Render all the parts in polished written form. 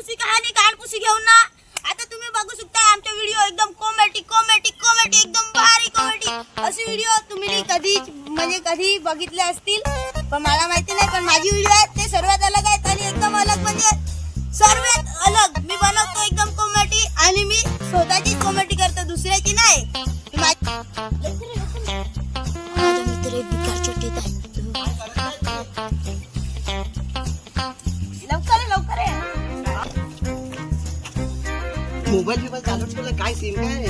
Pussy कहाणी कानपुसी घेऊन ना. आता तुम्ही बघू शकता आमचे व्हिडिओ एकदम कॉमेडी एकदम भारी कॉमेडी. असे व्हिडिओ तुम्ही कधी बघितले असतील पण मला माहिती नाही. पण माझी व्हिडिओ आहेत ते सर्वात अलग आहेत आणि एकदम अलग म्हणजे सर्वात अलग. मी बनवतो एकदम कॉमेडी आणि मी स्वतःची कॉमेडी करतो, दुसऱ्याची नाही. माझा मित्र एक बिकार चोटीत आहे. लवकर मोबाईल चालवत तुला काय सीन काय?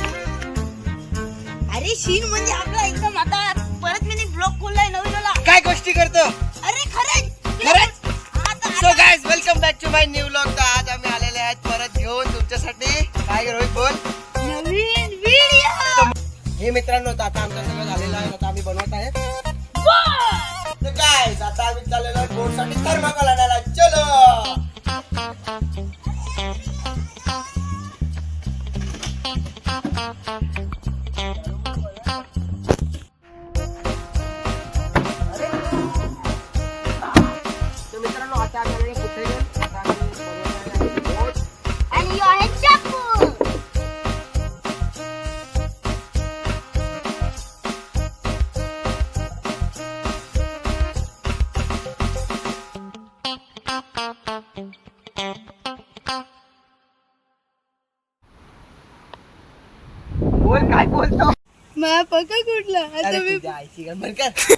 अरे सीन म्हणजे आपला एकदम आता परत मी ब्लॉग खोललाय नवीनला. काय गोष्टी करतो? अरे खरंच? So guys welcome back to my new vlog. तर आज आम्ही आलेले आहेत परत घेऊन तुमच्यासाठी. काय रोहित बोल. नवीन व्हिडिओ. हे मित्रांनो आता आमचं सगळं झालेलं आहे. आता आम्ही बनवत आहे. तर गाइस आता आम्ही चाललेलो आहे बोर्डसाठी थर्माकोल आणायला. चलो मित्रांनो आता आम्ही कुठे आणि यो आहे चाकू. बोल काय बोलतो? मला पक्का कुठला आता अरे मी तुझ्या आईची गडबड कर.